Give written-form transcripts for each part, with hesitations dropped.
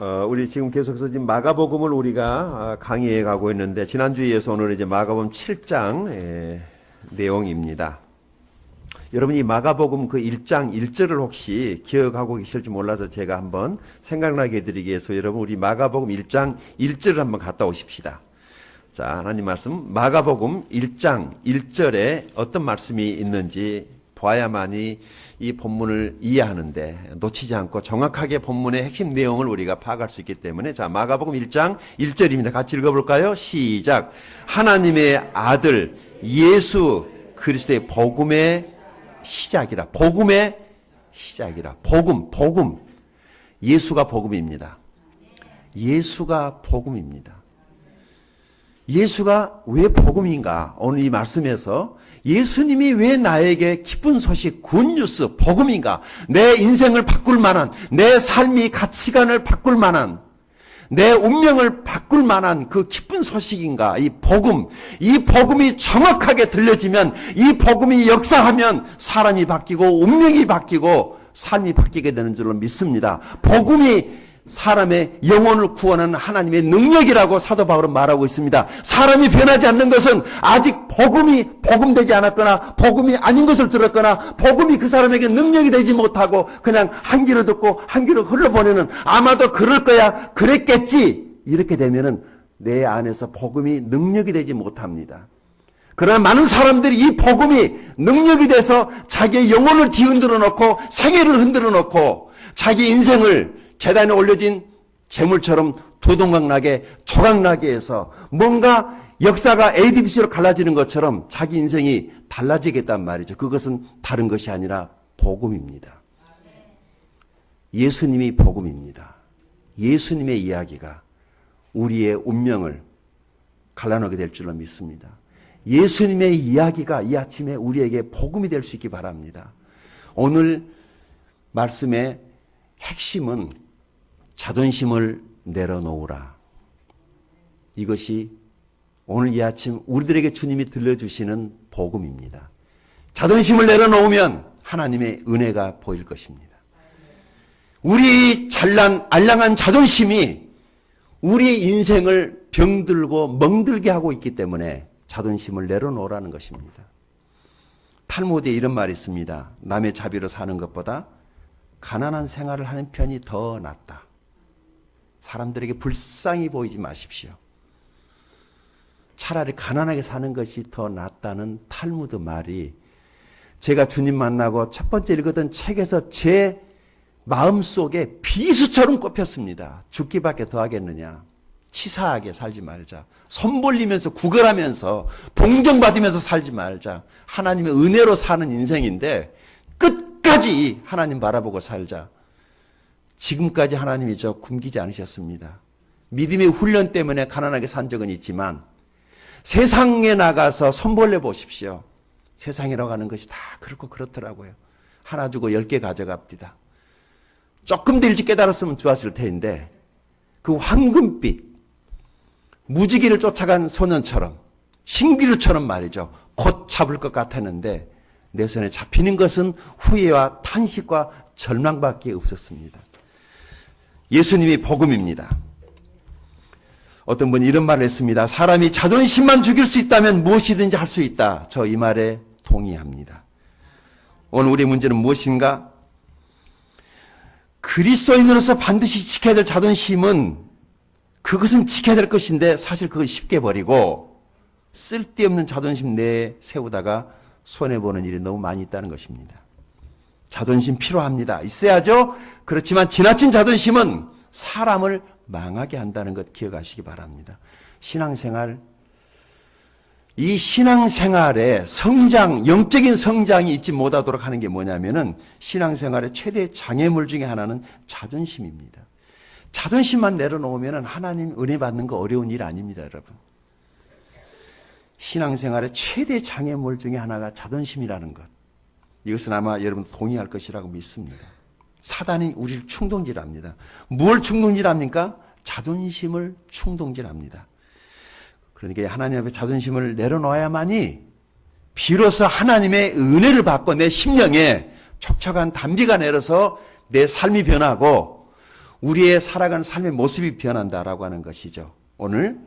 우리 지금 계속해서 지금 마가복음을 우리가 강의해 가고 있는데, 지난주에 이어서 오늘은 이제 마가복음 7장 내용입니다. 여러분, 이 마가복음 그 1장 1절을 혹시 기억하고 계실지 몰라서 제가 한번 생각나게 해드리기 위해서 여러분, 우리 마가복음 1장 1절을 한번 갔다 오십시다. 자, 하나님 말씀, 마가복음 1장 1절에 어떤 말씀이 있는지 봐야만이 이 본문을 이해하는데, 놓치지 않고 정확하게 본문의 핵심 내용을 우리가 파악할 수 있기 때문에, 자, 마가복음 1장 1절입니다. 같이 읽어볼까요? 시작. 하나님의 아들 예수 그리스도의 복음의 시작이라. 복음의 시작이라. 복음. 예수가 복음입니다. 예수가 복음입니다. 예수가 왜 복음인가? 오늘 이 말씀에서 예수님이 왜 나에게 기쁜 소식, 굿뉴스, 복음인가? 내 인생을 바꿀 만한, 내 삶이 가치관을 바꿀 만한, 내 운명을 바꿀 만한 그 기쁜 소식인가? 이 복음이 정확하게 들려지면, 이 복음이 역사하면 사람이 바뀌고 운명이 바뀌고 삶이 바뀌게 되는 줄로 믿습니다. 복음이 사람의 영혼을 구원하는 하나님의 능력이라고 사도 바울은 말하고 있습니다. 사람이 변하지 않는 것은 아직 복음이 복음되지 않았거나 복음이 아닌 것을 들었거나 복음이 그 사람에게 능력이 되지 못하고 그냥 한 귀로 듣고 한 귀로 흘러보내는, 아마도 그럴 거야, 그랬겠지, 이렇게 되면은 내 안에서 복음이 능력이 되지 못합니다. 그러나 많은 사람들이 이 복음이 능력이 돼서 자기의 영혼을 뒤흔들어 놓고 생애를 흔들어 놓고 자기 인생을 재단에 올려진 재물처럼 두동강나게 조각나게 해서 뭔가 역사가 ADBC로 갈라지는 것처럼 자기 인생이 달라지겠단 말이죠. 그것은 다른 것이 아니라 복음입니다. 예수님이 복음입니다. 예수님의 이야기가 우리의 운명을 갈라놓게 될 줄로 믿습니다. 예수님의 이야기가 이 아침에 우리에게 복음이 될 수 있기 바랍니다. 오늘 말씀의 핵심은 자존심을 내려놓으라. 이것이 오늘 이 아침 우리들에게 주님이 들려주시는 복음입니다. 자존심을 내려놓으면 하나님의 은혜가 보일 것입니다. 우리 잘난 알량한 자존심이 우리 인생을 병들고 멍들게 하고 있기 때문에 자존심을 내려놓으라는 것입니다. 탈무드에 이런 말이 있습니다. 남의 자비로 사는 것보다 가난한 생활을 하는 편이 더 낫다. 사람들에게 불쌍히 보이지 마십시오. 차라리 가난하게 사는 것이 더 낫다는 탈무드 말이 제가 주님 만나고 첫 번째 읽었던 책에서 제 마음속에 비수처럼 꼽혔습니다. 죽기밖에 더 하겠느냐. 치사하게 살지 말자. 손 벌리면서 구걸하면서 동정받으면서 살지 말자. 하나님의 은혜로 사는 인생인데 끝까지 하나님 바라보고 살자. 지금까지 하나님이 저 굶기지 않으셨습니다. 믿음의 훈련 때문에 가난하게 산 적은 있지만 세상에 나가서 손벌려 보십시오. 세상이라고 하는 것이 다 그렇고 그렇더라고요. 하나 주고 10개 가져갑니다. 조금 더 일찍 깨달았으면 좋았을 텐데 그 황금빛 무지개를 쫓아간 소년처럼 신기루처럼 말이죠. 곧 잡을 것 같았는데 내 손에 잡히는 것은 후회와 탄식과 절망밖에 없었습니다. 예수님이 복음입니다. 어떤 분이 이런 말을 했습니다. 사람이 자존심만 죽일 수 있다면 무엇이든지 할 수 있다. 저 이 말에 동의합니다. 오늘 우리의 문제는 무엇인가? 그리스도인으로서 반드시 지켜야 될 자존심은 그것은 지켜야 될 것인데 사실 그걸 쉽게 버리고 쓸데없는 자존심 내에 세우다가 손해보는 일이 너무 많이 있다는 것입니다. 자존심 필요합니다. 있어야죠. 그렇지만 지나친 자존심은 사람을 망하게 한다는 것 기억하시기 바랍니다. 신앙생활, 이 신앙생활의 성장, 영적인 성장이 있지 못하도록 하는 게 뭐냐면은 신앙생활의 최대 장애물 중에 하나는 자존심입니다. 자존심만 내려놓으면 하나님 은혜 받는 거 어려운 일 아닙니다, 여러분. 신앙생활의 최대 장애물 중에 하나가 자존심이라는 것. 이것은 아마 여러분 동의할 것이라고 믿습니다. 사단이 우리를 충동질합니다. 뭘 충동질합니까? 자존심을 충동질합니다. 그러니까 하나님 앞에 자존심을 내려놓아야만이 비로소 하나님의 은혜를 받고 내 심령에 촉촉한 단비가 내려서 내 삶이 변하고 우리의 살아가는 삶의 모습이 변한다라고 하는 것이죠. 오늘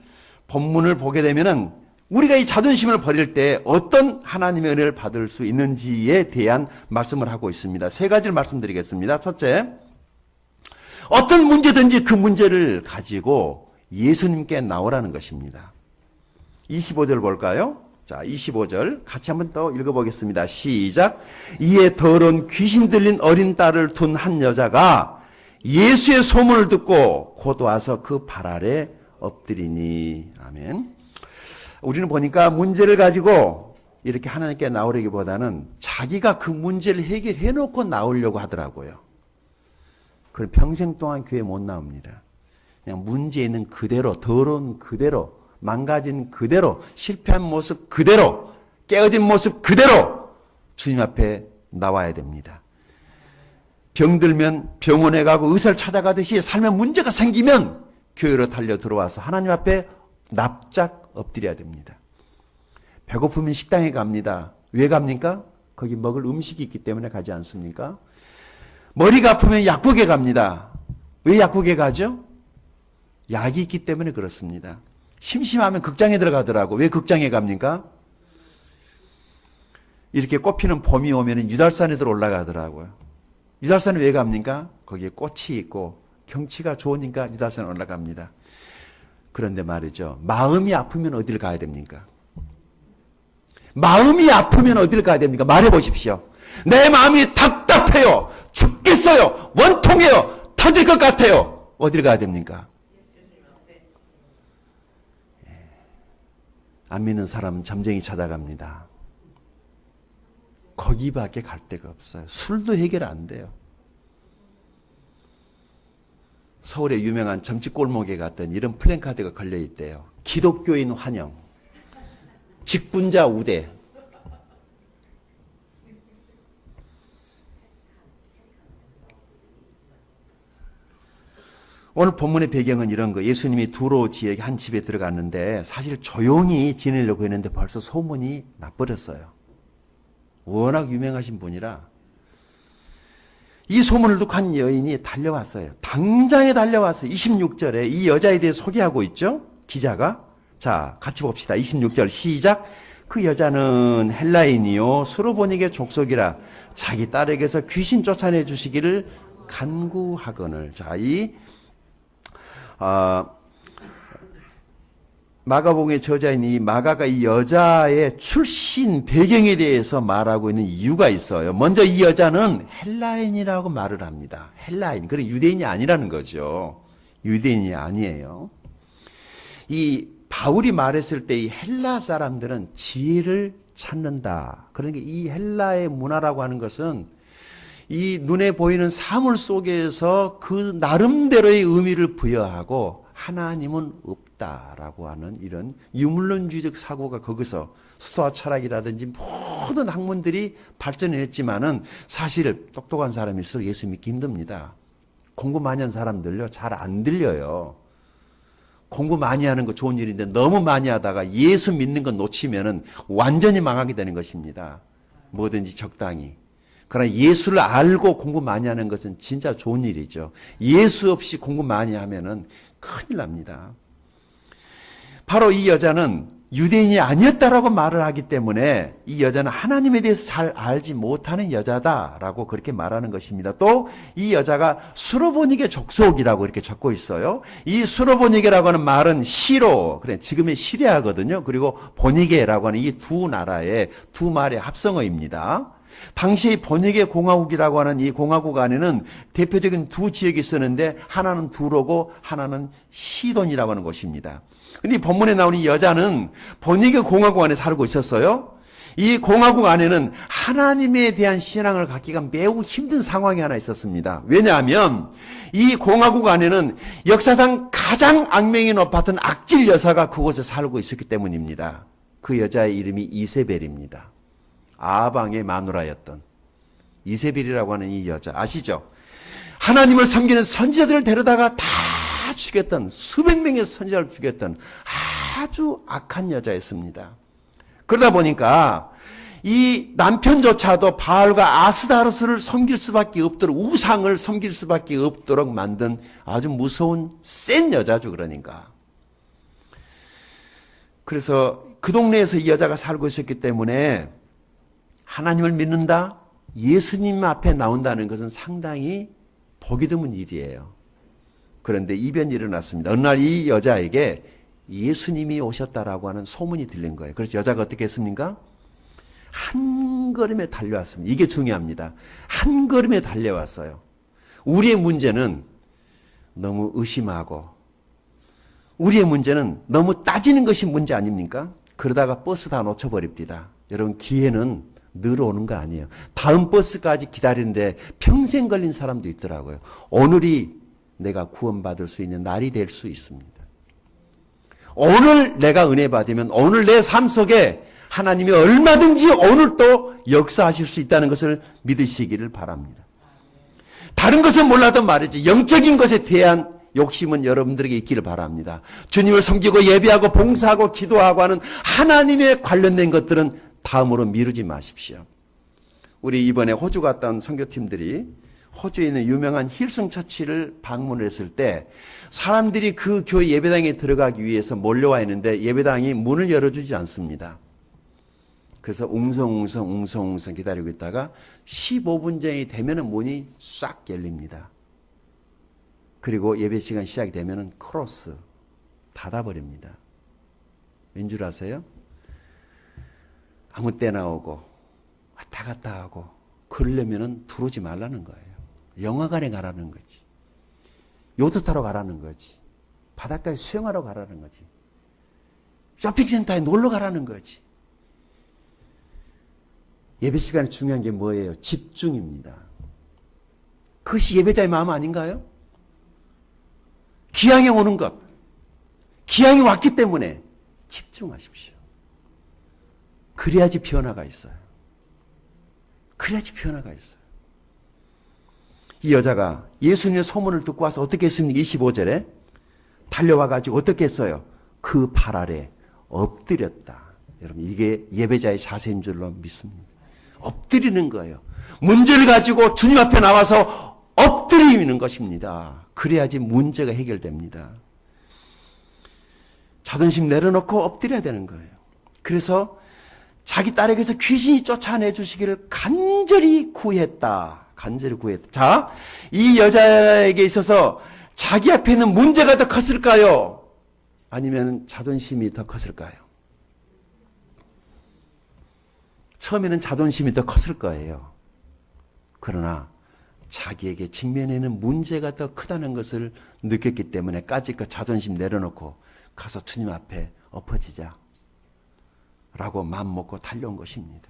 본문을 보게 되면은 우리가 이 자존심을 버릴 때 어떤 하나님의 은혜를 받을 수 있는지에 대한 말씀을 하고 있습니다. 세 가지를 말씀드리겠습니다. 첫째, 어떤 문제든지 그 문제를 가지고 예수님께 나오라는 것입니다. 25절 볼까요? 자, 25절 같이 한번 더 읽어보겠습니다. 시작. 이에 더러운 귀신 들린 어린 딸을 둔 한 여자가 예수의 소문을 듣고 곧 와서 그 발 아래 엎드리니. 아멘. 우리는 보니까 문제를 가지고 이렇게 하나님께 나오려기보다는 자기가 그 문제를 해결해 놓고 나오려고 하더라고요. 그럼 평생 동안 교회 못 나옵니다. 그냥 문제 있는 그대로, 더러운 그대로, 망가진 그대로, 실패한 모습 그대로, 깨어진 모습 그대로 주님 앞에 나와야 됩니다. 병들면 병원에 가고 의사를 찾아가듯이 삶에 문제가 생기면 교회로 달려 들어와서 하나님 앞에 납작 엎드려야 됩니다. 배고프면 식당에 갑니다. 왜 갑니까? 거기 먹을 음식이 있기 때문에 가지 않습니까? 머리가 아프면 약국에 갑니다. 왜 약국에 가죠? 약이 있기 때문에 그렇습니다. 심심하면 극장에 들어가더라고. 왜 극장에 갑니까? 이렇게 꽃피는 봄이 오면 유달산에 들어 올라가더라고요. 유달산에 왜 갑니까? 거기에 꽃이 있고 경치가 좋으니까 유달산에 올라갑니다. 그런데 말이죠. 마음이 아프면 어딜 가야 됩니까? 마음이 아프면 어딜 가야 됩니까? 말해 보십시오. 내 마음이 답답해요. 죽겠어요. 원통해요. 터질 것 같아요. 어딜 가야 됩니까? 안 믿는 사람은 점쟁이 찾아갑니다. 거기밖에 갈 데가 없어요. 술도 해결 안 돼요. 서울의 유명한 정치 골목에 갔더니 이런 플랜카드가 걸려 있대요. 기독교인 환영, 직분자 우대. 오늘 본문의 배경은 이런 거. 예수님이 두로 지역의 한 집에 들어갔는데 사실 조용히 지내려고 했는데 벌써 소문이 나버렸어요. 워낙 유명하신 분이라 이 소문을 듣고 한 여인이 달려왔어요. 당장에 달려왔어요. 26절에 이 여자에 대해 소개하고 있죠. 기자가. 자, 같이 봅시다. 26절 시작. 그 여자는 헬라인이요 수로보닉의 족속이라 자기 딸에게서 귀신 쫓아내 주시기를 간구하거늘. 자, 마가복음의 저자인 이 마가가 이 여자의 출신 배경에 대해서 말하고 있는 이유가 있어요. 먼저 이 여자는 헬라인이라고 말을 합니다. 헬라인, 그래 유대인이 아니라는 거죠. 유대인이 아니에요. 이 바울이 말했을 때 이 헬라 사람들은 지혜를 찾는다. 그러니까 이 헬라의 문화라고 하는 것은 이 눈에 보이는 사물 속에서 그 나름대로의 의미를 부여하고 하나님은 없다라고 하는 이런 유물론주의적 사고가 거기서 스토아 철학이라든지 모든 학문들이 발전했지만은 사실 똑똑한 사람일수록 예수 믿기 힘듭니다. 공부 많이 한 사람들요 잘 안 들려요. 공부 많이 하는 거 좋은 일인데 너무 많이 하다가 예수 믿는 거 놓치면은 완전히 망하게 되는 것입니다. 뭐든지 적당히. 그러나 예수를 알고 공부 많이 하는 것은 진짜 좋은 일이죠. 예수 없이 공부 많이 하면은 큰일 납니다. 바로 이 여자는 유대인이 아니었다라고 말을 하기 때문에 이 여자는 하나님에 대해서 잘 알지 못하는 여자다라고 그렇게 말하는 것입니다. 또 이 여자가 수로보닉의 족속이라고 이렇게 적고 있어요. 이 수로보니게라고 하는 말은 시로, 그래 지금의 시리아거든요. 그리고 보니게라고 하는 이 두 나라의 두 말의 합성어입니다. 당시 보니게 공화국이라고 하는 이 공화국 안에는 대표적인 두 지역이 있었는데 하나는 두로고 하나는 시돈이라고 하는 곳입니다. 근데 이 본문에 나오는 이 여자는 보니게 공화국 안에 살고 있었어요. 이 공화국 안에는 하나님에 대한 신앙을 갖기가 매우 힘든 상황이 하나 있었습니다. 왜냐하면 이 공화국 안에는 역사상 가장 악명이 높았던 악질 여사가 그곳에 살고 있었기 때문입니다. 그 여자의 이름이 이세벨입니다. 아방의 마누라였던 이세벨이라고 하는 이 여자 아시죠? 하나님을 섬기는 선지자들을 데려다가 다 죽였던, 수백 명의 선지자를 죽였던 아주 악한 여자였습니다. 그러다 보니까 이 남편조차도 바알과 아스다로스를 섬길 수밖에 없도록, 우상을 섬길 수밖에 없도록 만든 아주 무서운 센 여자죠. 그러니까. 그래서 그 동네에서 이 여자가 살고 있었기 때문에 하나님을 믿는다, 예수님 앞에 나온다는 것은 상당히 보기 드문 일이에요. 그런데 이변이 일어났습니다. 어느 날 이 여자에게 예수님이 오셨다라고 하는 소문이 들린 거예요. 그래서 여자가 어떻게 했습니까? 한 걸음에 달려왔습니다. 이게 중요합니다. 한 걸음에 달려왔어요. 우리의 문제는 너무 의심하고, 우리의 문제는 너무 따지는 것이 문제 아닙니까? 그러다가 버스 다 놓쳐버립니다. 여러분, 기회는 늘 오는 거 아니에요. 다음 버스까지 기다리는데 평생 걸린 사람도 있더라고요. 오늘이 내가 구원받을 수 있는 날이 될 수 있습니다. 오늘 내가 은혜 받으면 오늘 내 삶 속에 하나님이 얼마든지 오늘 또 역사하실 수 있다는 것을 믿으시기를 바랍니다. 다른 것은 몰라도 말이죠. 영적인 것에 대한 욕심은 여러분들에게 있기를 바랍니다. 주님을 섬기고 예배하고 봉사하고 기도하고 하는 하나님에 관련된 것들은 다음으로 미루지 마십시오. 우리 이번에 호주 갔다 온 선교팀들이 호주에 있는 유명한 힐슨 처치를 방문을 했을 때 사람들이 그 교회 예배당에 들어가기 위해서 몰려와 있는데 예배당이 문을 열어주지 않습니다. 그래서 웅성웅성 기다리고 있다가 15분 전이 되면 문이 싹 열립니다. 그리고 예배 시간 시작이 되면 크로스 닫아버립니다. 왠 줄 아세요? 아무 때나 오고 왔다 갔다 하고 그러려면 들어오지 말라는 거예요. 영화관에 가라는 거지. 요트 타러 가라는 거지. 바닷가에 수영하러 가라는 거지. 쇼핑센터에 놀러 가라는 거지. 예배 시간에 중요한 게 뭐예요? 집중입니다. 그것이 예배자의 마음 아닌가요? 기왕에 오는 것, 기왕에 왔기 때문에 집중하십시오. 그래야지 변화가 있어요. 그래야지 변화가 있어요. 이 여자가 예수님의 소문을 듣고 와서 어떻게 했습니까? 25절에 달려와가지고 어떻게 했어요? 그 발 아래 엎드렸다. 여러분, 이게 예배자의 자세인 줄로 믿습니다. 엎드리는 거예요. 문제를 가지고 주님 앞에 나와서 엎드리는 것입니다. 그래야지 문제가 해결됩니다. 자존심 내려놓고 엎드려야 되는 거예요. 그래서 자기 딸에게서 귀신이 쫓아내 주시기를 간절히 구했다. 간절히 구했다. 자, 이 여자에게 있어서 자기 앞에 있는 문제가 더 컸을까요? 아니면 자존심이 더 컸을까요? 처음에는 자존심이 더 컸을 거예요. 그러나 자기에게 직면에는 문제가 더 크다는 것을 느꼈기 때문에 까짓것 자존심 내려놓고 가서 주님 앞에 엎어지자 라고 마음 먹고 달려온 것입니다.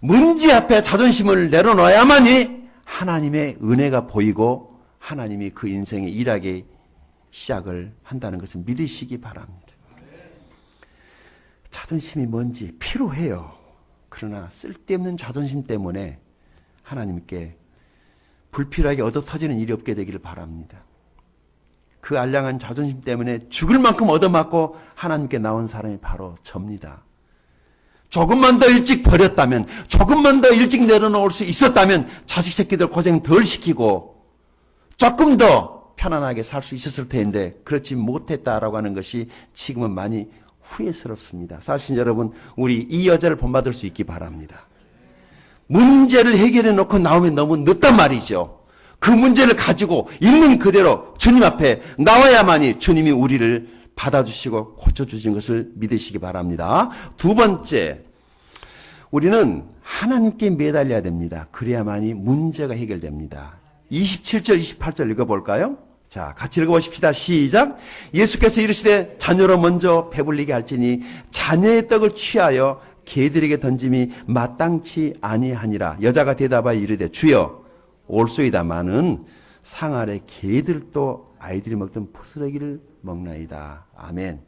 문제 앞에 자존심을 내려놓아야만이 하나님의 은혜가 보이고 하나님이 그 인생에 일하기 시작을 한다는 것을 믿으시기 바랍니다. 자존심이 뭔지 필요해요. 그러나 쓸데없는 자존심 때문에 하나님께 불필요하게 얻어터지는 일이 없게 되기를 바랍니다. 그 알량한 자존심 때문에 죽을 만큼 얻어맞고 하나님께 나온 사람이 바로 접니다. 조금만 더 일찍 버렸다면, 조금만 더 일찍 내려놓을 수 있었다면 자식 새끼들 고생 덜 시키고 조금 더 편안하게 살 수 있었을 텐데 그렇지 못했다라고 하는 것이 지금은 많이 후회스럽습니다. 사실 여러분, 우리 이 여자를 본받을 수 있기 바랍니다. 문제를 해결해 놓고 나오면 너무 늦단 말이죠. 그 문제를 가지고 있는 그대로 주님 앞에 나와야만이 주님이 우리를 받아주시고 고쳐주신 것을 믿으시기 바랍니다. 두 번째, 우리는 하나님께 매달려야 됩니다. 그래야만이 문제가 해결됩니다. 27절, 28절 읽어볼까요? 자, 같이 읽어보십시다. 시작. 예수께서 이르시되 자녀로 먼저 배불리게 할지니 자녀의 떡을 취하여 개들에게 던짐이 마땅치 아니하니라. 여자가 대답하여 이르되 주여 올소이다마는 상 아래 개들도 아이들이 먹던 푸스러기를 먹나이다. 아멘.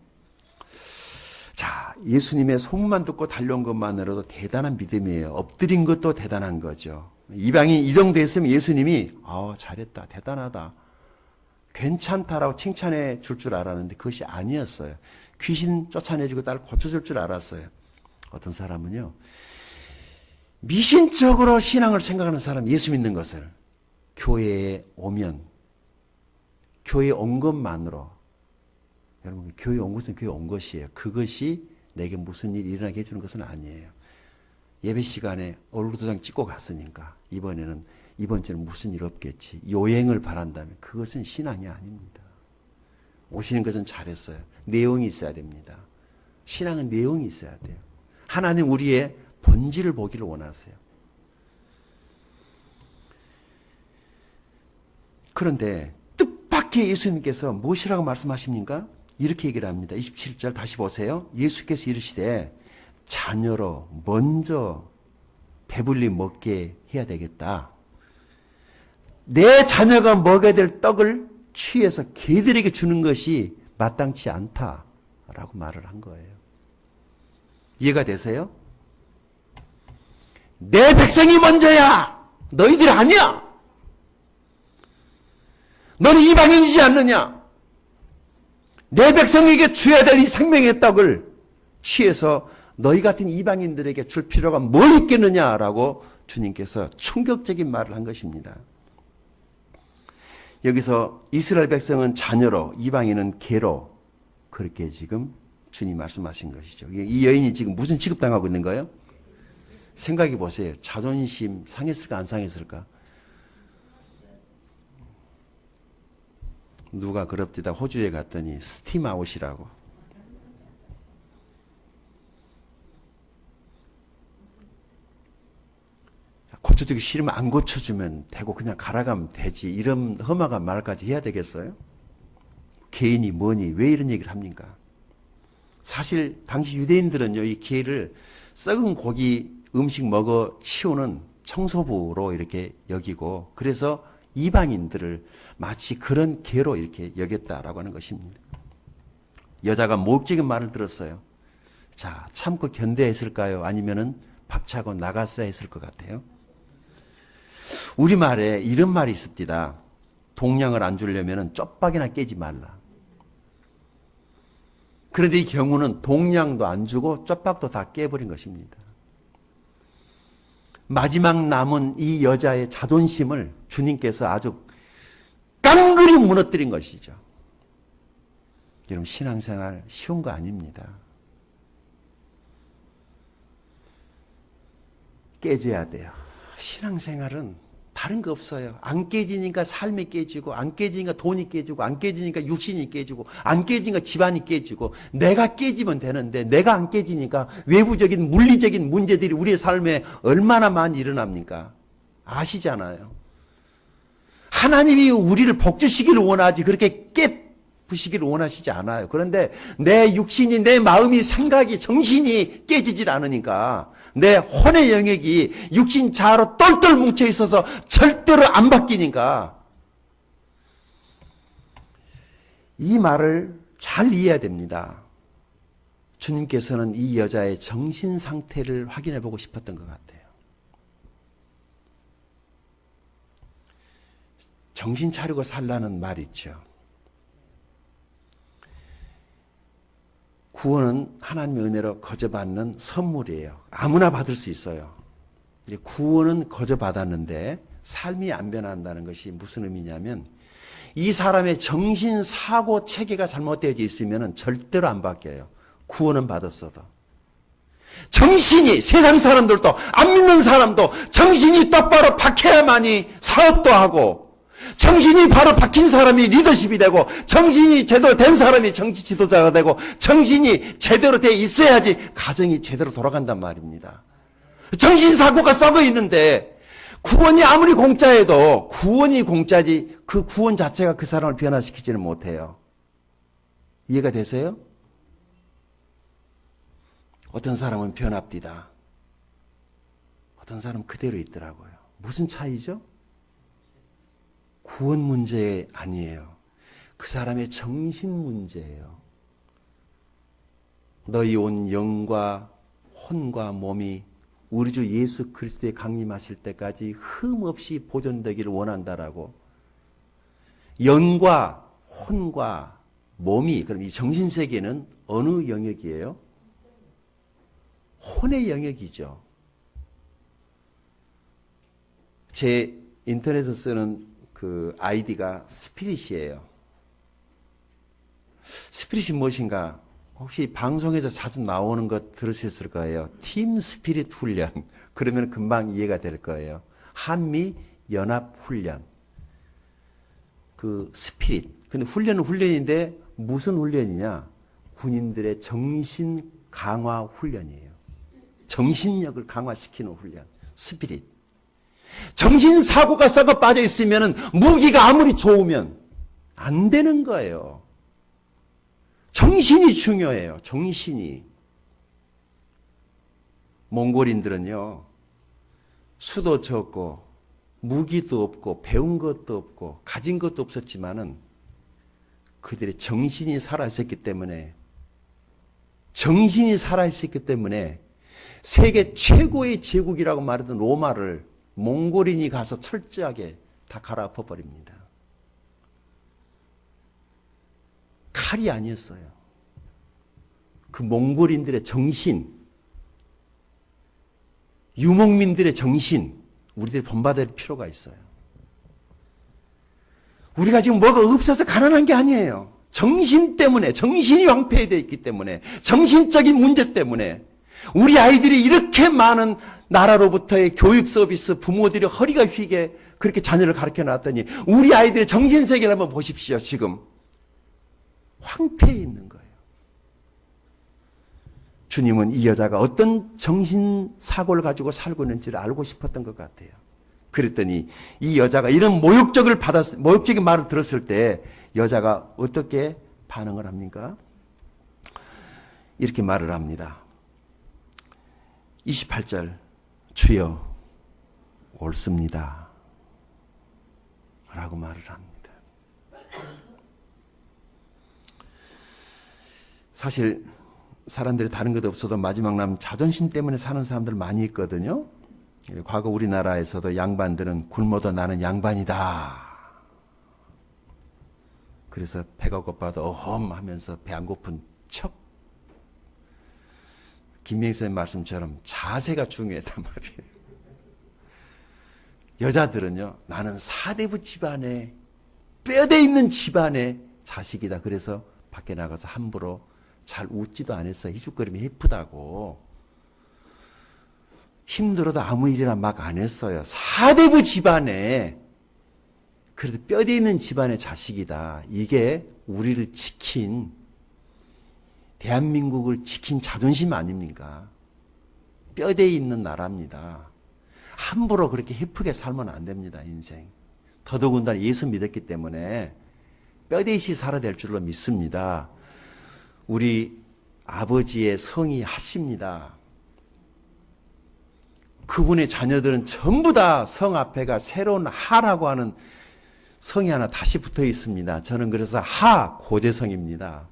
자, 예수님의 소문만 듣고 달려온 것만으로도 대단한 믿음이에요. 엎드린 것도 대단한 거죠. 이방이 이 정도 했으면 예수님이 잘했다, 대단하다, 괜찮다라고 칭찬해 줄 알았는데 그것이 아니었어요. 귀신 쫓아내주고 딸 고쳐줄 줄 알았어요. 어떤 사람은요, 미신적으로 신앙을 생각하는 사람, 예수 믿는 것을 교회에 오면, 교회에 온 것만으로, 여러분 교회에 온 것은 교회에 온 것이에요. 그것이 내게 무슨 일이 일어나게 해주는 것은 아니에요. 예배 시간에 얼굴 도장 찍고 갔으니까 이번 주는 무슨 일 없겠지, 요행을 바란다면 그것은 신앙이 아닙니다. 오시는 것은 잘했어요. 내용이 있어야 됩니다. 신앙은 내용이 있어야 돼요. 하나님 우리의 본질을 보기를 원하세요. 그런데 뜻밖의 예수님께서 무엇이라고 말씀하십니까? 이렇게 얘기를 합니다. 27절 다시 보세요. 예수께서 이르시되 자녀로 먼저 배불리 먹게 해야 되겠다. 내 자녀가 먹어야 될 떡을 취해서 개들에게 주는 것이 마땅치 않다라고 말을 한 거예요. 이해가 되세요? 내 백성이 먼저야. 너희들 아니야. 너는 이방인이지 않느냐? 내 백성에게 줘야 될 이 생명의 떡을 취해서 너희 같은 이방인들에게 줄 필요가 뭘 있겠느냐라고 주님께서 충격적인 말을 한 것입니다. 여기서 이스라엘 백성은 자녀로, 이방인은 개로, 그렇게 지금 주님 말씀하신 것이죠. 이 여인이 지금 무슨 취급당하고 있는 거예요? 생각해 보세요. 자존심 상했을까 안 상했을까? 누가 그럽디다 호주에 갔더니 스팀 아웃이라고. 고쳐주기 싫으면 안 고쳐주면 되고 그냥 갈아가면 되지. 이런 험악한 말까지 해야 되겠어요? 개인이 뭐니 왜 이런 얘기를 합니까? 사실 당시 유대인들은요, 이 개를 썩은 고기 음식 먹어 치우는 청소부로 이렇게 여기고, 그래서 이방인들을 마치 그런 개로 이렇게 여겼다라고 하는 것입니다. 여자가 모욕적인 말을 들었어요. 자, 참고 견뎌했을까요? 아니면은 박차고 나갔어야 했을 것 같아요. 우리말에 이런 말이 있습니다. 동량을 안 주려면 쪽박이나 깨지 말라. 그런데 이 경우는 동량도 안 주고 쪽박도 다 깨버린 것입니다. 마지막 남은 이 여자의 자존심을 주님께서 아주 깡그리 무너뜨린 것이죠. 여러분, 신앙생활 쉬운 거 아닙니다. 깨져야 돼요. 신앙생활은 다른 거 없어요. 안 깨지니까 삶이 깨지고, 안 깨지니까 돈이 깨지고, 안 깨지니까 육신이 깨지고, 안 깨지니까 집안이 깨지고, 내가 깨지면 되는데 내가 안 깨지니까 외부적인 물리적인 문제들이 우리의 삶에 얼마나 많이 일어납니까? 아시잖아요. 하나님이 우리를 복주시기를 원하지 그렇게 깨부시기를 원하시지 않아요. 그런데 내 육신이, 내 마음이, 생각이, 정신이 깨지질 않으니까 내 혼의 영역이 육신 자아로 똘똘 뭉쳐 있어서 절대로 안 바뀌니까 이 말을 잘 이해해야 됩니다. 주님께서는 이 여자의 정신 상태를 확인해 보고 싶었던 것 같아요. 정신 차리고 살라는 말 있죠. 구원은 하나님의 은혜로 거저받는 선물이에요. 아무나 받을 수 있어요. 구원은 거저받았는데 삶이 안 변한다는 것이 무슨 의미냐면, 이 사람의 정신 사고 체계가 잘못되어 있으면 절대로 안 바뀌어요. 구원은 받았어도. 정신이, 세상 사람들도 안 믿는 사람도 정신이 똑바로 박혀야만이 사업도 하고, 정신이 바로 박힌 사람이 리더십이 되고, 정신이 제대로 된 사람이 정치 지도자가 되고, 정신이 제대로 돼 있어야지 가정이 제대로 돌아간단 말입니다. 정신사고가 썩어 있는데 구원이 아무리 공짜여도 구원이 공짜지 그 구원 자체가 그 사람을 변화시키지는 못해요. 이해가 되세요? 어떤 사람은 변합디다. 어떤 사람은 그대로 있더라고요. 무슨 차이죠? 구원 문제 아니에요. 그 사람의 정신 문제예요. 너희 온 영과 혼과 몸이 우리 주 예수 그리스도에 강림하실 때까지 흠없이 보존되기를 원한다라고. 영과 혼과 몸이, 그럼 이 정신세계는 어느 영역이에요? 혼의 영역이죠. 제 인터넷에 쓰는 그 아이디가 스피릿이에요. 스피릿이 무엇인가? 혹시 방송에서 자주 나오는 것 들으셨을 거예요. 팀 스피릿 훈련. 그러면 금방 이해가 될 거예요. 한미 연합 훈련. 그 스피릿. 근데 훈련은 훈련인데 무슨 훈련이냐? 군인들의 정신 강화 훈련이에요. 정신력을 강화시키는 훈련. 스피릿. 정신사고가 썩어 빠져 있으면 무기가 아무리 좋으면 안 되는 거예요. 정신이 중요해요. 정신이. 몽골인들은요, 수도 적고, 무기도 없고, 배운 것도 없고, 가진 것도 없었지만은 그들의 정신이 살아있었기 때문에, 세계 최고의 제국이라고 말하던 로마를 몽골인이 가서 철저하게 다 갈아엎어 버립니다. 칼이 아니었어요. 그 몽골인들의 정신, 유목민들의 정신, 우리들이 본받을 필요가 있어요. 우리가 지금 뭐가 없어서 가난한 게 아니에요. 정신 때문에, 정신이 황폐되어 있기 때문에, 정신적인 문제 때문에 우리 아이들이 이렇게 많은 나라로부터의 교육 서비스, 부모들이 허리가 휘게 그렇게 자녀를 가르쳐 놨더니 우리 아이들의 정신세계를 한번 보십시오. 지금 황폐해 있는 거예요. 주님은 이 여자가 어떤 정신사고를 가지고 살고 있는지를 알고 싶었던 것 같아요. 그랬더니 이 여자가 이런 모욕적인 말을 들었을 때 여자가 어떻게 반응을 합니까? 이렇게 말을 합니다. 28절, 주여 옳습니다 라고 말을 합니다. 사실 사람들이 다른 것 없어도 마지막 남 자존심 때문에 사는 사람들 많이 있거든요. 과거 우리나라에서도 양반들은 굶어도 나는 양반이다. 그래서 배가 고파도 어험 하면서 배 안 고픈 척. 김명희 선생님 말씀처럼 자세가 중요했단 말이에요. 여자들은요, 나는 사대부 집안에, 뼈대 있는 집안의 자식이다. 그래서 밖에 나가서 함부로 잘 웃지도 않았어. 희죽거리면 예쁘다고. 힘들어도 아무 일이나 막 안 했어요. 사대부 집안에, 그래도 뼈대 있는 집안의 자식이다. 이게 우리를 지킨, 대한민국을 지킨 자존심 아닙니까? 뼈대에 있는 나라입니다. 함부로 그렇게 예쁘게 살면 안 됩니다, 인생. 더더군다나 예수 믿었기 때문에 뼈대있이 살아야 될 줄로 믿습니다. 우리 아버지의 성이 하십니다. 그분의 자녀들은 전부 다 성 앞에가 새로운 하라고 하는 성이 하나 다시 붙어 있습니다. 저는 그래서 고제성입니다.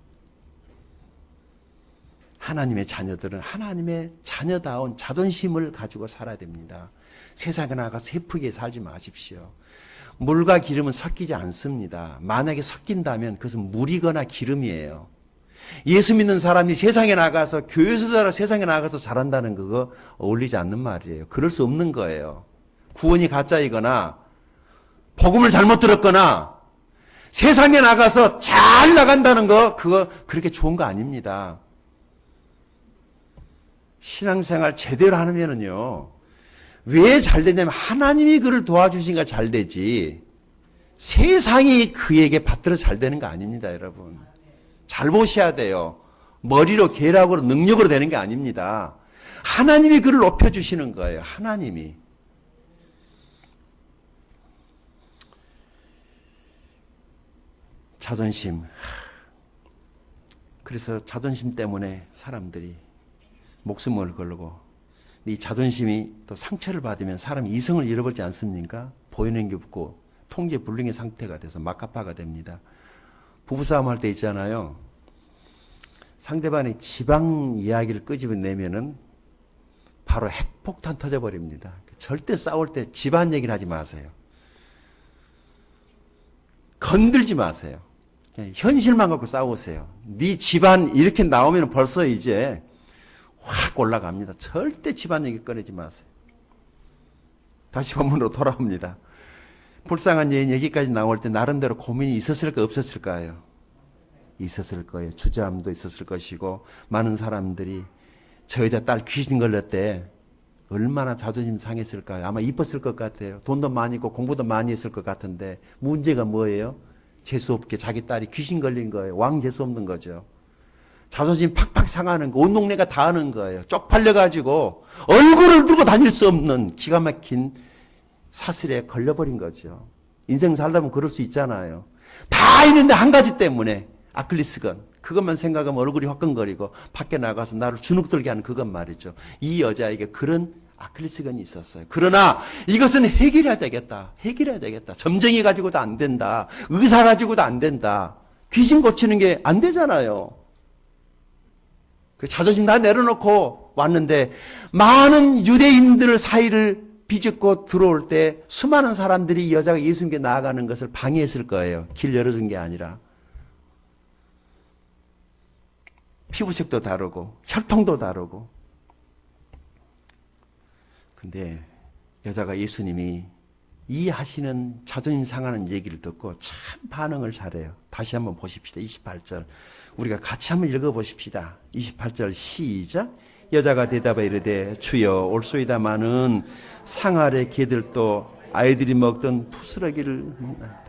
하나님의 자녀들은 하나님의 자녀다운 자존심을 가지고 살아야 됩니다. 세상에 나가서 예쁘게 살지 마십시오. 물과 기름은 섞이지 않습니다. 만약에 섞인다면 그것은 물이거나 기름이에요. 예수 믿는 사람이 세상에 나가서 교회에서 세상에 나가서 잘한다는 그거 어울리지 않는 말이에요. 그럴 수 없는 거예요. 구원이 가짜이거나 복음을 잘못 들었거나 세상에 나가서 잘 나간다는 거 그거 그렇게 좋은 거 아닙니다. 신앙생활 제대로 하면은요, 왜 잘 되냐면 하나님이 그를 도와주시니까 잘 되지, 세상이 그에게 받들어 잘 되는 거 아닙니다, 여러분. 잘 보셔야 돼요. 머리로, 계략으로, 능력으로 되는 게 아닙니다. 하나님이 그를 높여주시는 거예요, 하나님이. 자존심. 그래서 자존심 때문에 사람들이 목숨을 걸고, 이 자존심이 또 상처를 받으면 사람이 이성을 잃어버리지 않습니까? 보이는 게 없고 통제불능의 상태가 돼서 막가파가 됩니다. 부부싸움 할 때 있잖아요. 상대방의 지방 이야기를 끄집어내면은 바로 핵폭탄 터져버립니다. 절대 싸울 때 집안 얘기를 하지 마세요. 건들지 마세요. 현실만 갖고 싸우세요. 네 집안 이렇게 나오면 벌써 이제 확 올라갑니다. 절대 집안 얘기 꺼내지 마세요. 다시 본문으로 돌아옵니다. 불쌍한 여인 여기까지 나올 때 나름대로 고민이 있었을까 없었을까요? 있었을 거예요. 주저함도 있었을 것이고 많은 사람들이 저 여자 딸 귀신 걸렸대. 얼마나 자존심 상했을까요? 아마 이뻤을 것 같아요. 돈도 많이 있고 공부도 많이 했을 것 같은데 문제가 뭐예요? 재수없게 자기 딸이 귀신 걸린 거예요. 왕 재수 없는 거죠. 자존심 팍팍 상하는 거, 온 동네가 다 아는 거예요. 쪽팔려가지고 얼굴을 들고 다닐 수 없는 기가 막힌 사슬에 걸려버린 거죠. 인생 살다 보면 그럴 수 있잖아요. 다 있는데 한 가지 때문에 아킬레스건. 그것만 생각하면 얼굴이 화끈거리고 밖에 나가서 나를 주눅들게 하는 그것 말이죠. 이 여자에게 그런 아킬레스건이 있었어요. 그러나 이것은 해결해야 되겠다. 해결해야 되겠다. 점쟁이 가지고도 안 된다. 의사 가지고도 안 된다. 귀신 고치는 게 안 되잖아요. 그 자존심 다 내려놓고 왔는데 많은 유대인들 사이를 비집고 들어올 때 수많은 사람들이 이 여자가 예수님께 나아가는 것을 방해했을 거예요. 길 열어준 게 아니라. 피부색도 다르고 혈통도 다르고. 근데 여자가 예수님이 이 하시는 자존심 상하는 얘기를 듣고 참 반응을 잘해요. 다시 한번 보십시다. 28절. 우리가 같이 한번 읽어보십시다. 28절 시작. 여자가 대답하여 이르되 주여 올소이다마는 상 아래 개들도 아이들이 먹던 부스러기를 먹나이다.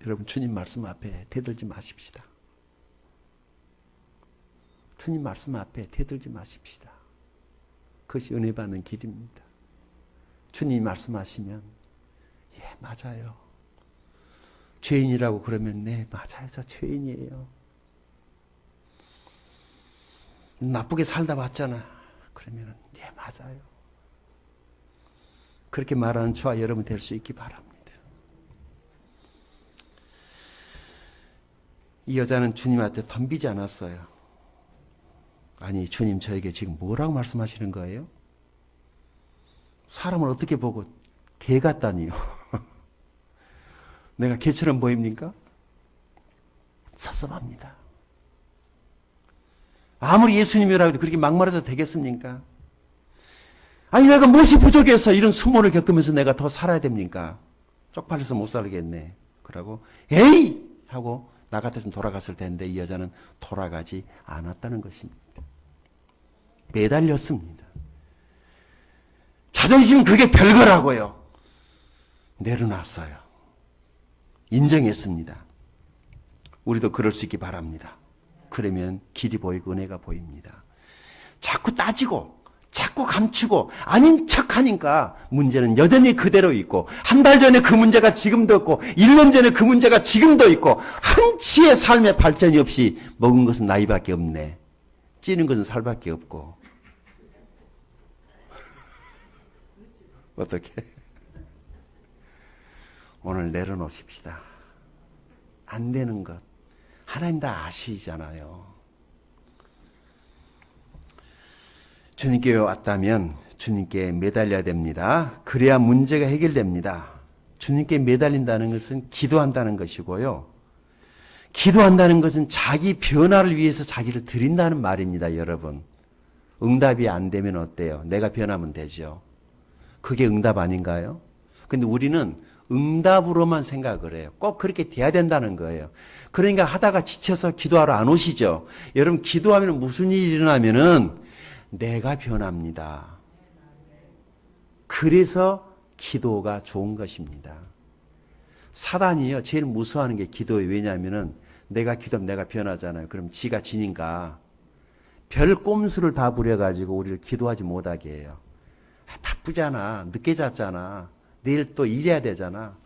여러분 주님 말씀 앞에 대들지 마십시다. 주님 말씀 앞에 대들지 마십시다. 그것이 은혜 받는 길입니다. 주님이 말씀하시면 예 맞아요. 죄인이라고 그러면 네 맞아요. 저 죄인이에요. 나쁘게 살다 왔잖아. 그러면 네 맞아요. 그렇게 말하는 저와 여러분 될 수 있기 바랍니다. 이 여자는 주님한테 덤비지 않았어요. 아니 주님 저에게 지금 뭐라고 말씀하시는 거예요? 사람을 어떻게 보고 개 같다니요. 내가 개처럼 보입니까? 섭섭합니다. 아무리 예수님이라고 해도 그렇게 막말해도 되겠습니까? 아니 내가 무엇이 부족해서 이런 수모를 겪으면서 내가 더 살아야 됩니까? 쪽팔려서 못 살겠네. 그러고 에이! 하고 나 같았으면 돌아갔을 텐데 이 여자는 돌아가지 않았다는 것입니다. 매달렸습니다. 자존심은 그게 별거라고요. 내려놨어요. 인정했습니다. 우리도 그럴 수 있기 바랍니다. 그러면 길이 보이고 은혜가 보입니다. 자꾸 따지고 자꾸 감추고 아닌 척하니까 문제는 여전히 그대로 있고 한 달 전에 그 문제가 지금도 있고 1년 전에 그 문제가 지금도 있고 한치의 삶의 발전이 없이 먹은 것은 나이밖에 없네. 찌는 것은 살밖에 없고 어떻게? 오늘 내려놓으십시다. 안 되는 것 하나님 다 아시잖아요. 주님께 왔다면 주님께 매달려야 됩니다. 그래야 문제가 해결됩니다. 주님께 매달린다는 것은 기도한다는 것이고요. 기도한다는 것은 자기 변화를 위해서 자기를 드린다는 말입니다, 여러분. 응답이 안 되면 어때요? 내가 변하면 되죠. 그게 응답 아닌가요? 근데 우리는 응답으로만 생각을 해요. 꼭 그렇게 돼야 된다는 거예요. 그러니까 하다가 지쳐서 기도하러 안 오시죠. 여러분 기도하면 무슨 일이 일어나면은 내가 변합니다. 그래서 기도가 좋은 것입니다. 사단이요 제일 무서워하는 게 기도예요. 왜냐하면은 내가 기도하면 내가 변하잖아요. 그럼 지가 지니까 별 꼼수를 다 부려가지고 우리를 기도하지 못하게 해요. 바쁘잖아. 늦게 잤잖아. 내일 또 일해야 되잖아.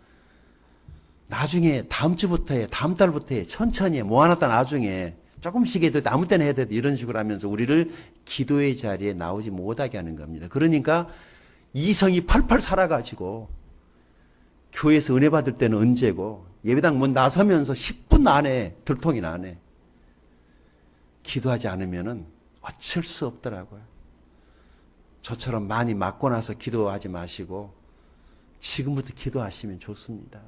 나중에 다음 주부터 해. 다음 달부터 해. 천천히 해. 모아놨다 나중에. 조금씩 해도 아무 때나 해도 이런 식으로 하면서 우리를 기도의 자리에 나오지 못하게 하는 겁니다. 그러니까 이성이 펄펄 살아가지고 교회에서 은혜 받을 때는 언제고 예배당 문 나서면서 10분 안에 들통이 나네. 기도하지 않으면은 어쩔 수 없더라고요. 저처럼 많이 맞고 나서 기도하지 마시고 지금부터 기도하시면 좋습니다.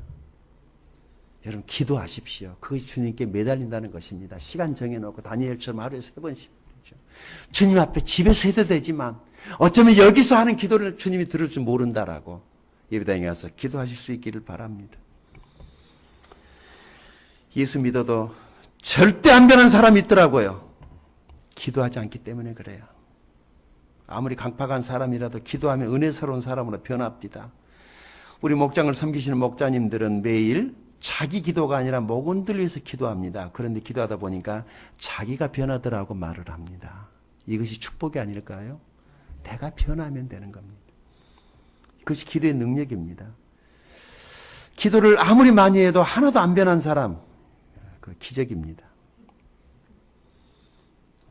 여러분 기도하십시오. 그것이 주님께 매달린다는 것입니다. 시간 정해놓고 다니엘처럼 하루에 3번씩 거죠. 주님 앞에 집에서 해도 되지만 어쩌면 여기서 하는 기도를 주님이 들을 줄 모른다라고 예배당에 와서 기도하실 수 있기를 바랍니다. 예수 믿어도 절대 안 변한 사람이 있더라고요. 기도하지 않기 때문에 그래요. 아무리 강팍한 사람이라도 기도하면 은혜스러운 사람으로 변합니다. 우리 목장을 섬기시는 목자님들은 매일 자기 기도가 아니라 목원들 위해서 기도합니다. 그런데 기도하다 보니까 자기가 변하더라고 말을 합니다. 이것이 축복이 아닐까요? 내가 변하면 되는 겁니다. 그것이 기도의 능력입니다. 기도를 아무리 많이 해도 하나도 안 변한 사람, 그 기적입니다.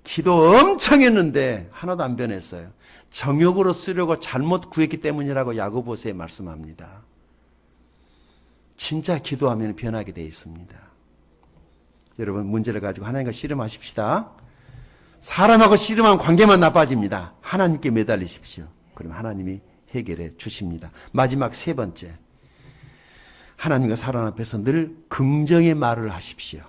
기도 엄청 했는데 하나도 안 변했어요. 정욕으로 쓰려고 잘못 구했기 때문이라고 야고보서에 말씀합니다. 진짜 기도하면 변하게 되어 있습니다. 여러분 문제를 가지고 하나님과 씨름하십시다. 사람하고 씨름하면 관계만 나빠집니다. 하나님께 매달리십시오. 그럼 하나님이 해결해 주십니다. 마지막 세 번째, 하나님과 사람 앞에서 늘 긍정의 말을 하십시오.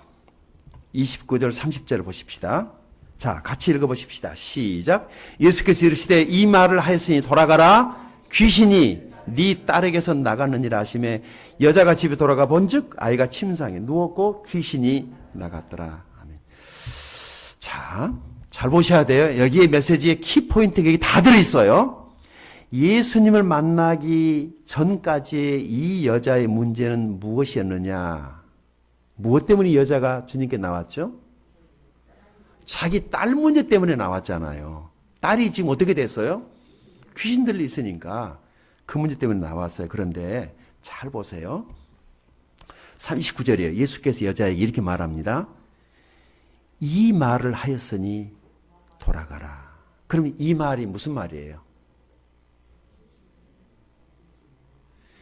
29절 30절을 보십시다. 자, 같이 읽어보십시다. 시작. 예수께서 이르시되 이 말을 하였으니 돌아가라. 귀신이 네 딸에게서 나갔느니라 하시매 여자가 집에 돌아가 본즉 아이가 침상에 누웠고 귀신이 나갔더라. 아멘. 자, 잘 보셔야 돼요. 여기에 메시지의 키포인트가 여기 다 들어있어요. 예수님을 만나기 전까지의 이 여자의 문제는 무엇이었느냐? 무엇 때문에 이 여자가 주님께 나왔죠? 자기 딸 문제 때문에 나왔잖아요. 딸이 지금 어떻게 됐어요? 귀신 들려 있으니까 그 문제 때문에 나왔어요. 그런데 잘 보세요. 39절이에요. 예수께서 여자에게 이렇게 말합니다. 이 말을 하였으니 돌아가라. 그럼 이 말이 무슨 말이에요?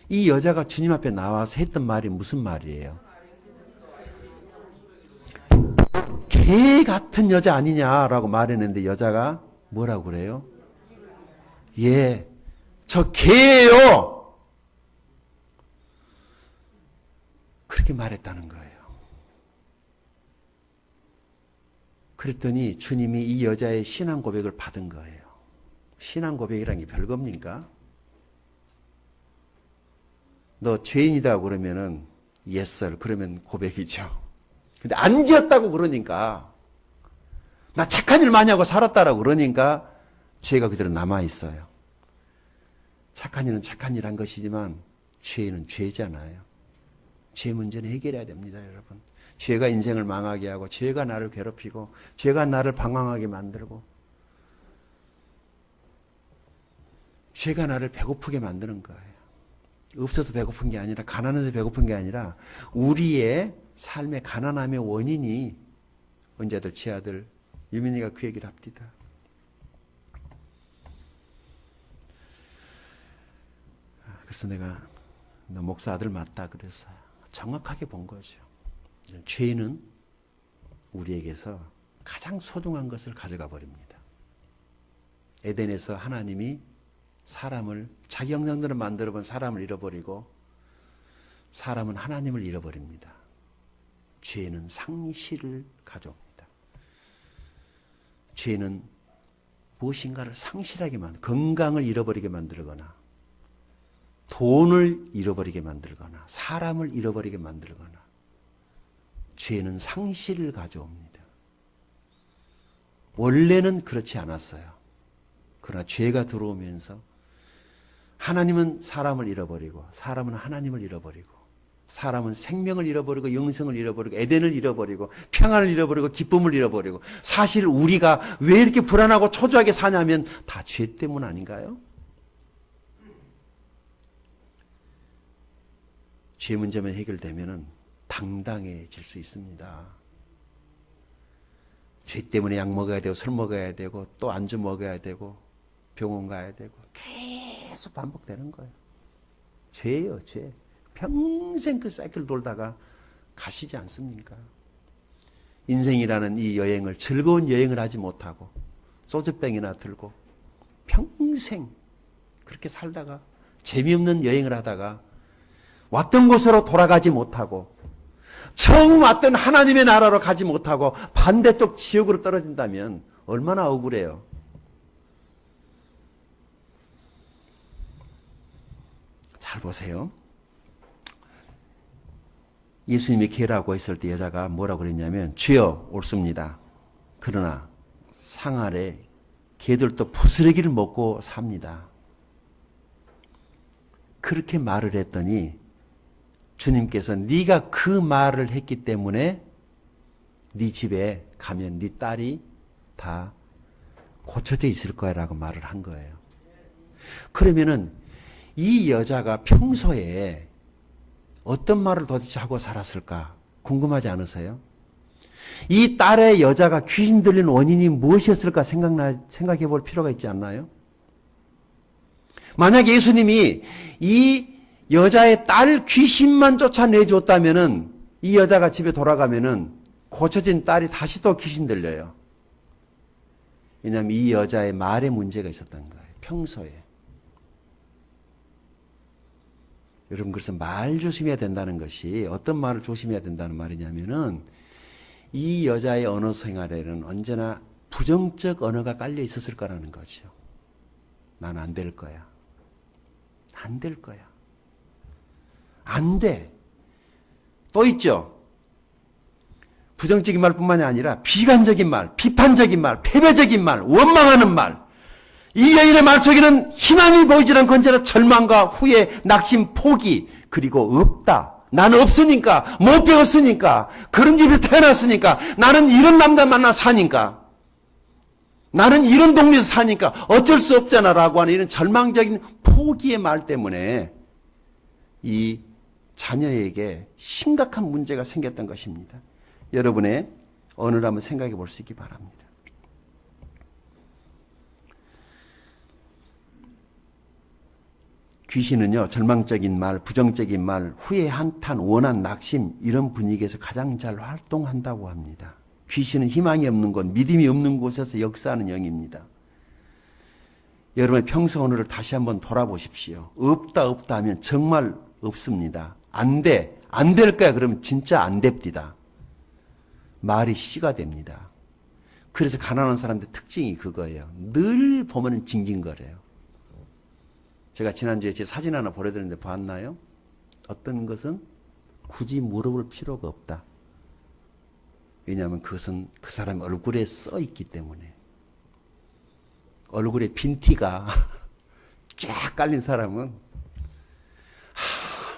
이 여자가 주님 앞에 나와서 했던 말이 무슨 말이에요? 개 같은 여자 아니냐라고 말했는데 여자가 뭐라고 그래요? 예, 저 개예요. 그렇게 말했다는 거예요. 그랬더니 주님이 이 여자의 신앙 고백을 받은 거예요. 신앙 고백이란 게 별겁니까? 너 죄인이다 그러면은 yes sir 그러면 고백이죠. 근데 안 지었다고 그러니까 나 착한 일 많이 하고 살았다라고 그러니까 죄가 그대로 남아있어요. 착한 일은 착한 일 한 것이지만 죄는 죄잖아요. 죄 문제는 해결해야 됩니다, 여러분. 죄가 인생을 망하게 하고 죄가 나를 괴롭히고 죄가 나를 방황하게 만들고 죄가 나를 배고프게 만드는 거예요. 없어서 배고픈 게 아니라 가난해서 배고픈 게 아니라 우리의 삶의 가난함의 원인이 언제 아들 제 아들 유민이가 그 얘기를 합니다. 그래서 내가 너 목사 아들 맞다 그래서 정확하게 본 거죠. 죄는 우리에게서 가장 소중한 것을 가져가 버립니다. 에덴에서 하나님이 사람을 자기 형상대로 만들어 본 사람을 잃어버리고 사람은 하나님을 잃어버립니다. 죄는 상실을 가져옵니다. 죄는 무엇인가를 상실하게 건강을 잃어버리게 만들거나 돈을 잃어버리게 만들거나 사람을 잃어버리게 만들거나 죄는 상실을 가져옵니다. 원래는 그렇지 않았어요. 그러나 죄가 들어오면서 하나님은 사람을 잃어버리고 사람은 하나님을 잃어버리고 사람은 생명을 잃어버리고 영생을 잃어버리고 에덴을 잃어버리고 평안을 잃어버리고 기쁨을 잃어버리고 사실 우리가 왜 이렇게 불안하고 초조하게 사냐면 다 죄 때문 아닌가요? 죄 문제만 해결되면 당당해질 수 있습니다. 죄 때문에 약 먹어야 되고 술 먹어야 되고 또 안주 먹어야 되고 병원 가야 되고 계속 반복되는 거예요. 죄예요, 죄. 평생 그 사이클 돌다가 가시지 않습니까? 인생이라는 이 여행을 즐거운 여행을 하지 못하고 소주병이나 들고 평생 그렇게 살다가 재미없는 여행을 하다가 왔던 곳으로 돌아가지 못하고 처음 왔던 하나님의 나라로 가지 못하고 반대쪽 지옥으로 떨어진다면 얼마나 억울해요. 잘 보세요. 예수님이 개라고 했을 때 여자가 뭐라고 그랬냐면 주여 옳습니다. 그러나 상 아래 개들도 부스러기를 먹고 삽니다. 그렇게 말을 했더니 주님께서 네가 그 말을 했기 때문에 네 집에 가면 네 딸이 다 고쳐져 있을 거야 라고 말을 한 거예요. 그러면은 이 여자가 평소에 어떤 말을 도대체 하고 살았을까 궁금하지 않으세요? 이 딸의 여자가 귀신 들린 원인이 무엇이었을까 생각해 볼 필요가 있지 않나요? 만약 예수님이 이 여자의 딸 귀신만 쫓아내줬다면은 이 여자가 집에 돌아가면은 고쳐진 딸이 다시 또 귀신 들려요. 왜냐하면 이 여자의 말에 문제가 있었던 거예요. 평소에. 여러분, 그래서 말 조심해야 된다는 것이 어떤 말을 조심해야 된다는 말이냐면은 이 여자의 언어 생활에는 언제나 부정적 언어가 깔려 있었을 거라는 거죠. 난 안 될 거야. 안 될 거야. 안 돼. 또 있죠. 부정적인 말뿐만이 아니라 비관적인 말, 비판적인 말, 패배적인 말, 원망하는 말. 이 여인의 말 속에는 희망이 보이지 않고 언제나 절망과 후회, 낙심, 포기, 그리고 없다. 나는 없으니까, 못 배웠으니까, 그런 집에 태어났으니까, 나는 이런 남자 만나 사니까, 나는 이런 동네에서 사니까 어쩔 수 없잖아 라고 하는 이런 절망적인 포기의 말 때문에 이 자녀에게 심각한 문제가 생겼던 것입니다. 여러분의 언어를 한번 생각해 볼 수 있기 바랍니다. 귀신은요, 절망적인 말, 부정적인 말, 후회, 한탄, 원한, 낙심 이런 분위기에서 가장 잘 활동한다고 합니다. 귀신은 희망이 없는 곳, 믿음이 없는 곳에서 역사하는 영입니다. 여러분의 평소 언어를 다시 한번 돌아보십시오. 없다 없다 하면 정말 없습니다. 안 돼, 안 될 거야 그러면 진짜 안 됩니다. 말이 씨가 됩니다. 그래서 가난한 사람들 특징이 그거예요. 늘 보면 징징거려요. 제가 지난주에 제 사진 하나 보내드렸는데 봤나요? 어떤 것은 굳이 물어볼 필요가 없다. 왜냐하면 그것은 그 사람 얼굴에 써 있기 때문에. 얼굴에 빈티가 쫙 깔린 사람은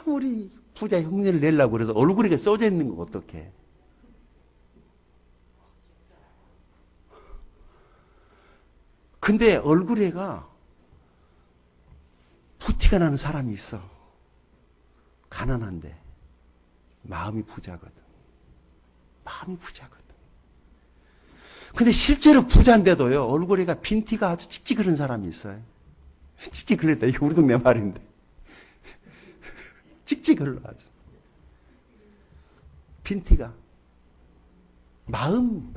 아무리 부자 흉내를 내려고 그래도 얼굴에 써져 있는 거 어떡해. 근데 얼굴에가 부티가 나는 사람이 있어. 가난한데 마음이 부자거든. 마음이 부자거든. 근데 실제로 부자인데도요, 얼굴에가 빈티가 아주 찍찍거리는 사람이 있어요. 찍찍거렸다. 이거 우리 동네 말인데. 찍찍거려 아주. 빈티가. 마음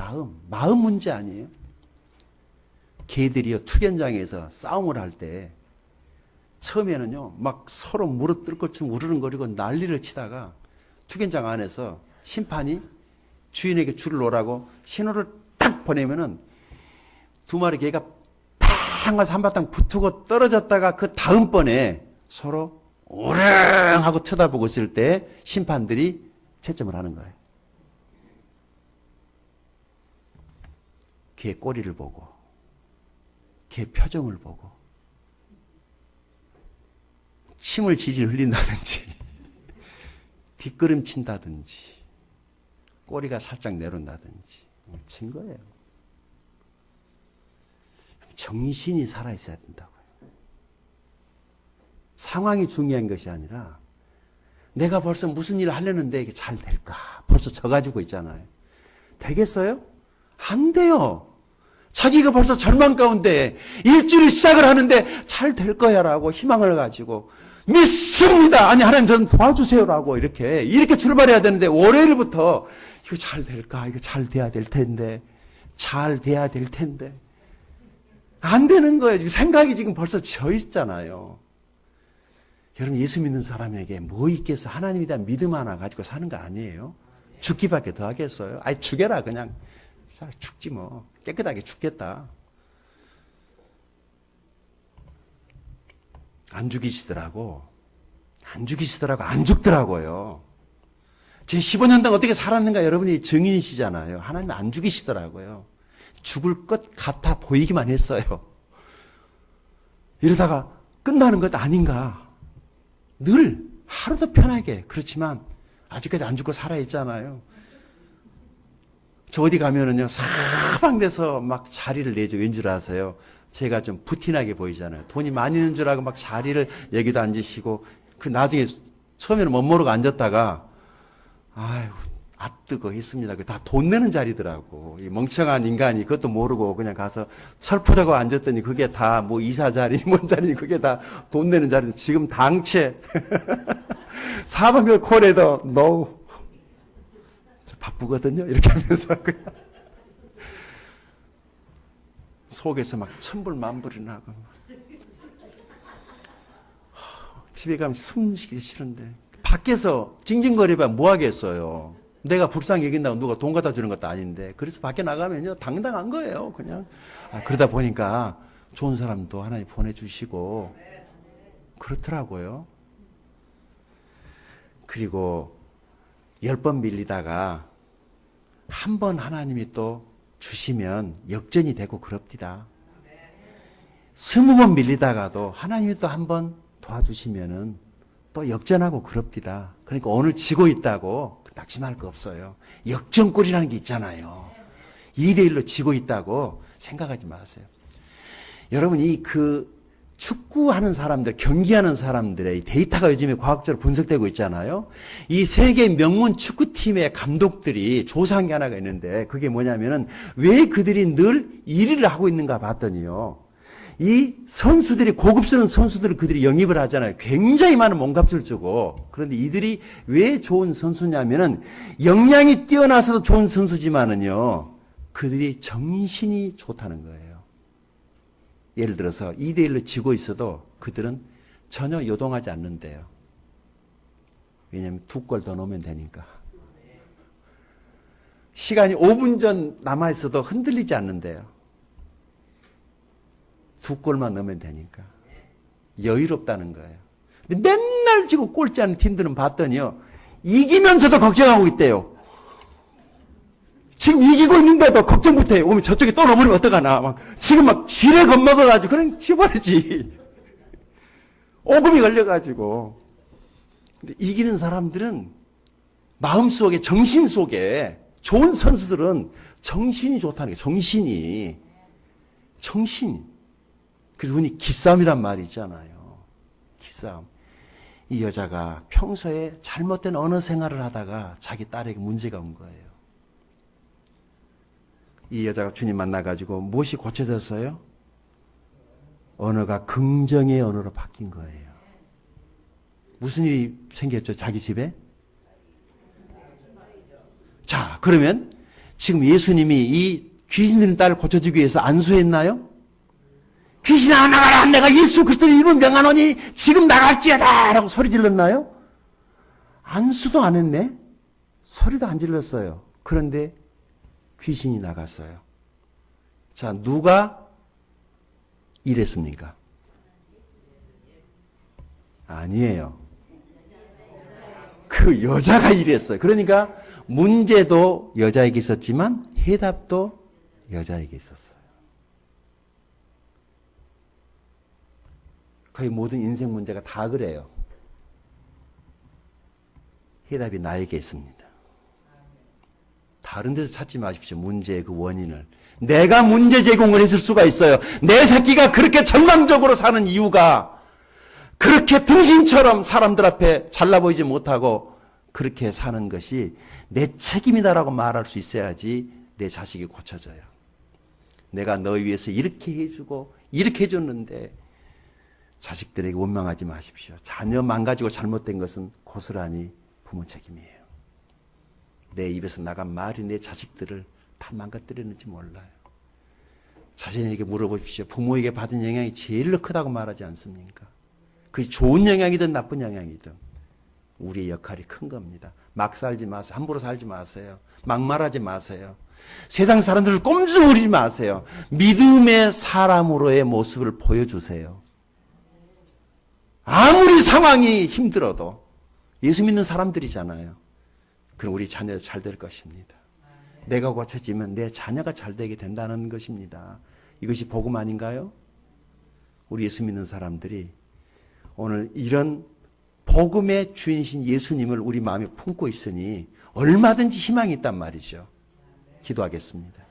문제 아니에요? 개들이요, 투견장에서 싸움을 할 때, 처음에는요, 막 서로 물어뜯을 것처럼 우르릉거리고 난리를 치다가, 투견장 안에서 심판이 주인에게 줄을 놓으라고 신호를 딱 보내면은 두 마리 개가 팡 하면서 한바탕 붙고 떨어졌다가 그 다음번에 서로 오릉 하고 쳐다보고 있을 때 심판들이 채점을 하는 거예요. 개 꼬리를 보고, 개 표정을 보고, 침을 질질 흘린다든지, 뒷걸음친다든지, 꼬리가 살짝 내려온다든지, 친 거예요. 정신이 살아있어야 된다고요. 상황이 중요한 것이 아니라, 내가 벌써 무슨 일을 하려는데 이게 잘 될까? 벌써 져가지고 있잖아요. 되겠어요? 안 돼요. 자기가 벌써 절망 가운데 일주일 시작을 하는데 잘 될 거야 라고 희망을 가지고 믿습니다. 아니, 하나님 저는 도와주세요라고 이렇게 출발해야 되는데 월요일부터 이거 잘 될까? 이거 잘 돼야 될 텐데. 잘 돼야 될 텐데. 안 되는 거예요. 지금 생각이 지금 벌써 져 있잖아요. 여러분, 예수 믿는 사람에게 뭐 있겠어? 하나님에 대한 믿음 하나 가지고 사는 거 아니에요? 죽기밖에 더 하겠어요? 아니, 죽여라, 그냥. 죽지 뭐. 깨끗하게 죽겠다. 안 죽이시더라고. 안 죽더라고요. 제 15년 동안 어떻게 살았는가 여러분이 증인이시잖아요. 하나님 안 죽이시더라고요. 죽을 것 같아 보이기만 했어요. 이러다가 끝나는 것 아닌가. 늘 하루도 편하게. 그렇지만 아직까지 안 죽고 살아있잖아요. 저 어디 가면은요, 사방돼서 막 자리를 내죠. 왠 줄 아세요? 제가 좀 부티나게 보이잖아요. 돈이 많이 있는 줄 알고 막 자리를 여기도 앉으시고, 그 나중에 처음에는 못 모르고 앉았다가, 아유, 뜨거 했습니다. 다 돈 내는 자리더라고. 이 멍청한 인간이 그것도 모르고 그냥 가서 설프다고 앉았더니 그게 다 뭐 이사 자리, 뭔 자리, 그게 다 돈 내는 자리. 지금 당최. 사방에서 콜에도 노. 바쁘거든요. 이렇게 하면서 그냥 속에서 막 천불만불이 나고 집에 가면 숨쉬기 싫은데 밖에서 징징거리면 뭐 하겠어요. 내가 불쌍히 여긴다고 누가 돈 갖다 주는 것도 아닌데 그래서 밖에 나가면요 당당한 거예요. 그냥 그러다 보니까 좋은 사람도 하나님 보내주시고 그렇더라고요. 그리고 10번 밀리다가 한 번 하나님이 또 주시면 역전이 되고 그럽디다. 20번 밀리다가도 하나님이 또 한 번 도와주시면은 또 역전하고 그럽디다. 그러니까 오늘 지고 있다고 낙심할 거 없어요. 역전골이라는 게 있잖아요. 2대1로 지고 있다고 생각하지 마세요. 여러분 축구하는 사람들, 경기하는 사람들의 데이터가 요즘에 과학적으로 분석되고 있잖아요. 이 세계 명문 축구팀의 감독들이 조사한 게 하나가 있는데 그게 뭐냐면은 왜 그들이 늘 1위를 하고 있는가 봤더니요. 이 선수들이 고급스러운 선수들을 그들이 영입을 하잖아요. 굉장히 많은 몸값을 주고. 그런데 이들이 왜 좋은 선수냐면은 역량이 뛰어나서도 좋은 선수지만은요. 그들이 정신이 좋다는 거예요. 예를 들어서 2대1로 지고 있어도 그들은 전혀 요동하지 않는데요. 왜냐하면 2골 더 넣으면 되니까. 시간이 5분 전 남아있어도 흔들리지 않는데요. 2골만 넣으면 되니까. 여유롭다는 거예요. 근데 맨날 지고 꼴찌하는 팀들은 봤더니요. 이기면서도 걱정하고 있대요. 지금 이기고 있는데도 걱정부터 해. 오면 저쪽에 또 넘어지면 어떡하나. 지금 막 쥐레 겁먹어가지고, 그냥 지버리지. 오금이 걸려가지고. 근데 이기는 사람들은 마음속에, 정신 속에, 좋은 선수들은 정신이 좋다는 거예요. 정신이. 그래서 흔히 기싸움이란 말이 있잖아요. 기싸움. 이 여자가 평소에 잘못된 언어 생활을 하다가 자기 딸에게 문제가 온 거예요. 이 여자가 주님 만나가지고 무엇이 고쳐졌어요? 언어가 긍정의 언어로 바뀐 거예요. 무슨 일이 생겼죠? 자기 집에? 자, 그러면 지금 예수님이 이 귀신 들린 딸을 고쳐주기 위해서 안수했나요? 귀신아 나가라, 내가 예수 그리스도의 이름을 명하노니 지금 나갈지어다 라고 소리 질렀나요? 안수도 안 했네. 소리도 안 질렀어요. 그런데 귀신이 나갔어요. 자, 누가 일했습니까? 아니에요. 그 여자가 일했어요. 그러니까 문제도 여자에게 있었지만 해답도 여자에게 있었어요. 거의 모든 인생 문제가 다 그래요. 해답이 나에게 있습니다. 다른 데서 찾지 마십시오. 문제의 그 원인을. 내가 문제 제공을 했을 수가 있어요. 내 새끼가 그렇게 절망적으로 사는 이유가 그렇게 등신처럼 사람들 앞에 잘나 보이지 못하고 그렇게 사는 것이 내 책임이다라고 말할 수 있어야지 내 자식이 고쳐져요. 내가 너 위해서 이렇게 해주고 이렇게 해줬는데 자식들에게 원망하지 마십시오. 자녀 망가지고 잘못된 것은 고스란히 부모 책임이에요. 내 입에서 나간 말이 내 자식들을 다 망가뜨렸는지 몰라요. 자신에게 물어보십시오. 부모에게 받은 영향이 제일 크다고 말하지 않습니까? 그게 좋은 영향이든 나쁜 영향이든 우리의 역할이 큰 겁니다. 막 살지 마세요. 함부로 살지 마세요. 막말하지 마세요. 세상 사람들을 꼼짝 부리지 마세요. 믿음의 사람으로의 모습을 보여주세요. 아무리 상황이 힘들어도 예수 믿는 사람들이잖아요. 그럼 우리 자녀 잘 될 것입니다. 내가 고쳐지면 내 자녀가 잘 되게 된다는 것입니다. 이것이 복음 아닌가요? 우리 예수 믿는 사람들이 오늘 이런 복음의 주인이신 예수님을 우리 마음에 품고 있으니 얼마든지 희망이 있단 말이죠. 기도하겠습니다.